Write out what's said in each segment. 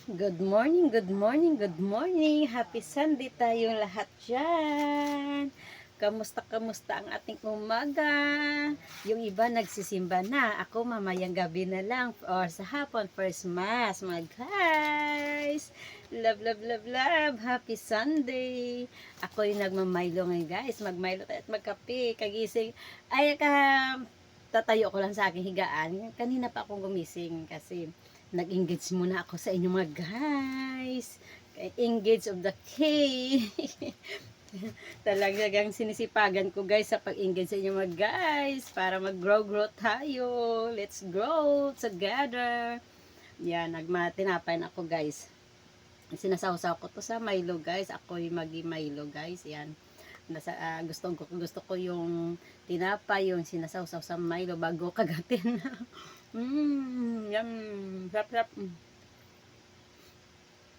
Good morning, good morning, good morning. Happy Sunday tayong lahat dyan. Kamusta ang ating umaga? Yung iba nagsisimba na. Ako mamayang gabi na lang or sa hapon, first mass. Mga guys, love, love, love, love. Happy Sunday. Ako yung nagmamaylo ngayon guys. Magmaylo tayo at magkape. Kagising. Ay, tatayo ko lang sa aking higaan. Kanina pa akong gumising kasi nag-engage muna ako sa inyo mga guys. Engage of the K. Talagang sinisipagan ko guys sa pag-engage sa inyo mga guys para mag-grow tayo. Let's grow together. Yan, nagmatinapay na ako guys. Sinasawsaw ko to sa Milo guys. Ako'y magi-Milo guys. Yan. Gusto ko yung tinapay, yung sinasawsaw sa Milo bago kagatin. Yum. Sarap.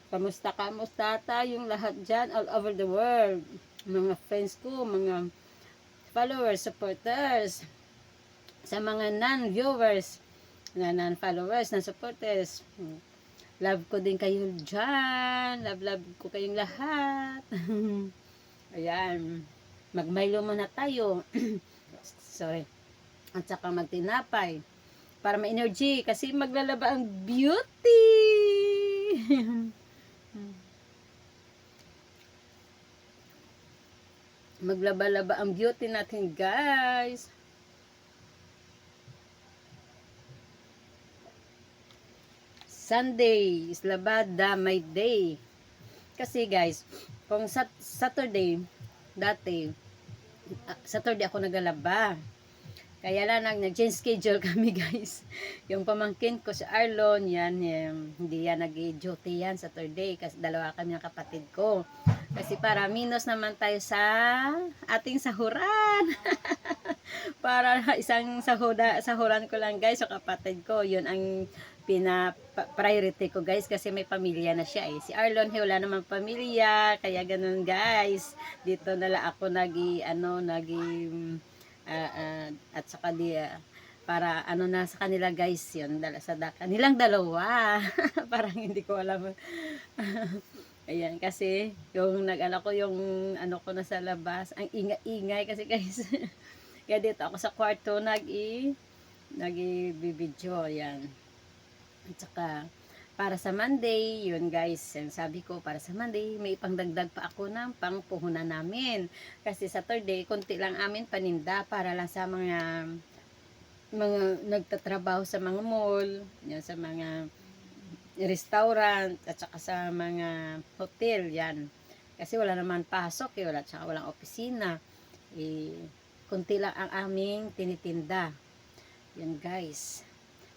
Kamusta tayong lahat dyan all over the world. Mga friends ko, mga followers, supporters, sa mga non-viewers, non-followers, non-supporters. Love ko din kayo dyan. Love ko kayong lahat. Ayan. Mag-Milo muna tayo. Sorry. At saka magtinapay. Para ma-energy. Kasi maglalaba ang beauty. Maglaba-laba ang beauty natin, guys. Sunday is labada, my day. Kasi, guys, kung Saturday, dati, Saturday ako nagalaba. Kaya lang nag-change schedule kami guys. Yung pamangkin ko si Arlon, yan, hindi yan nag-duty yan Saturday kasi dalawa kami ng kapatid ko. Kasi para minus naman tayo sa ating sahuran. Para isang sahuran ko lang guys, sa kapatid ko. Yun ang priority ko guys kasi may pamilya na siya eh. Si Arlon, wala namang pamilya, kaya ganun guys. Dito nala ako at saka para ano na sa kanila guys yun kanilang dalawa. Parang hindi ko alam. Ayan kasi yung ko yung ano ko na sa labas ang ingay kasi guys. Kaya dito ako sa kwarto nag-i-video yan. At saka para sa Monday, yun guys, sabi ko para sa Monday, may ipangdagdag pa ako ng pangpuhunan namin. Kasi Saturday, konti lang amin paninda para lang sa mga nagtatrabaho sa mga mall, yan, sa mga restaurant, at saka sa mga hotel, yan. Kasi wala naman pasok, tsaka walang opisina. Konti lang ang aming tinitinda. Yan guys.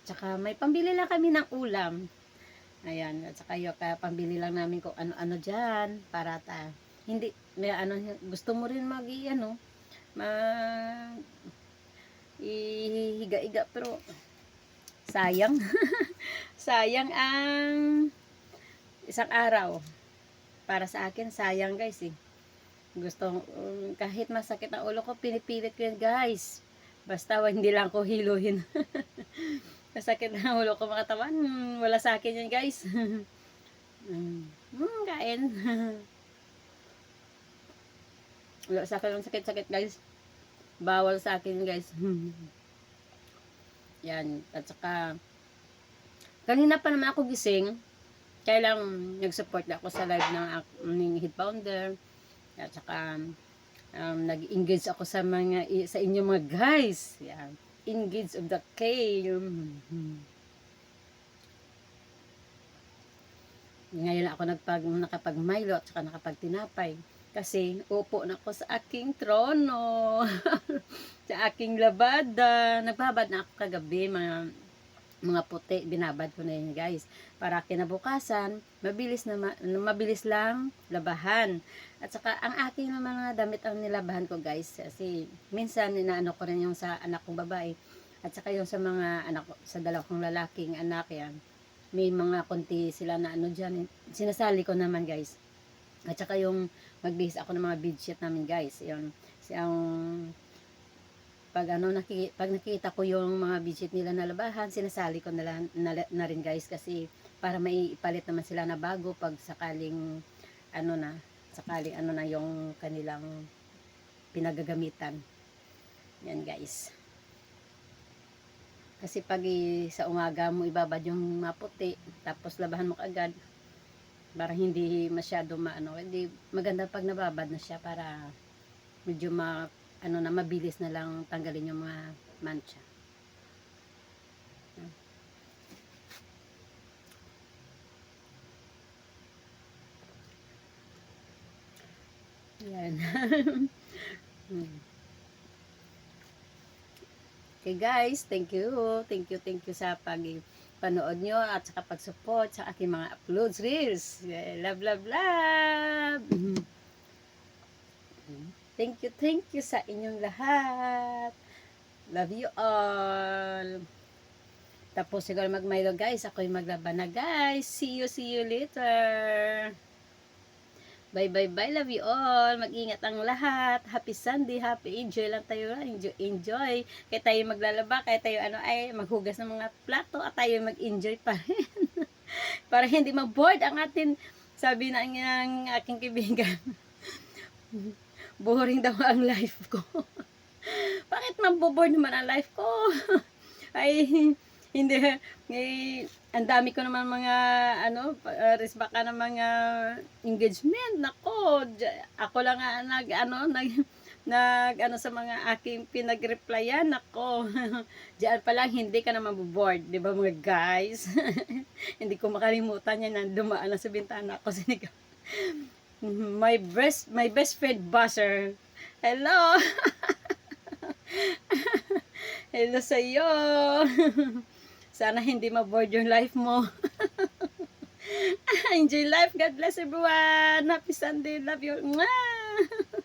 Tsaka may pambili lang kami ng ulam. Ayan, at saka yung pambili lang namin kung ano-ano dyan para hindi, may gusto mo rin ihiga-iga pero sayang. Sayang ang isang araw. Para sa akin, sayang guys eh. Kahit masakit ang ulo ko, pinipilit ko yan guys. Basta hindi lang ko hiluhin. Masakit na ulo ko mga katawan. Wala sa akin yan guys. Kain. Wala sa akin yung sakit-sakit guys. Bawal sa akin guys. Yan. At saka, kanina pa naman ako gising. Kaya lang nag-support ako sa live ng Headbounder. At saka, nag-engage ako sa inyo mga guys. Yan. Engage of the K. Ngayon ako nakapag-Milo at saka nakapag-tinapay. Kasi upo na ako sa aking trono. Sa aking labada. Nagbabad na ako kagabi, mga puti. Binabad ko na yun guys. Para kinabukasan, mabilis lang labahan. At saka ang aking mga damit ang nilabahan ko guys. Kasi minsan inaano ko rin yung sa anak kong babae. At saka yung sa mga anak ko, sa dalawang lalaking anak yan. May mga konti sila na dyan. Sinasali ko naman guys. At saka yung magbihis ako ng mga bedsheet namin guys. Yung pag nakita ko yung mga bedsheet nila na labahan, sinasali ko na rin guys kasi para maipalit naman sila na bago pag sakaling ano na yung kanilang pinagagamitan. Yan guys. Kasi pag sa umaga mo ibabad yung maputi, tapos labahan mo kaagad, para hindi masyado hindi maganda pag nababad na siya, para medyo mabilis na lang tanggalin yung mga mancha. Yan. Okay guys, thank you sa panood nyo at sa pag-support sa aking mga uploads, reels. Love, love, love. Thank you sa inyong lahat. Love you all. Tapos siguro magmaylo guys, ako'y maglaban na guys. See you later. Bye, love you all. Mag-ingat ang lahat. Happy Sunday, happy enjoy lang tayo. Enjoy. Kaya tayo maglalaba, kaya tayo maghugas ng mga plato, at tayo mag-enjoy pa rin. Para hindi ma-bored ang atin. Sabi na ng aking kaibigan, boring daw ang life ko. Bakit maboboard naman ang life ko? Ay, hindi. Ang dami ko naman mga baka ng mga engagement. Nako, ako lang sa mga aking pinag-replyan. Nako, diyan pa lang hindi ka na maboboard, di ba mga guys? Hindi ko makalimutan yan na dumaan na sa bintana ko, sinigaw. My best friend buzzer. Hello. Hello sa iyo. Sana hindi ma-board yung life mo. Enjoy life. God bless everyone. Happy Sunday. Love you. Mwah!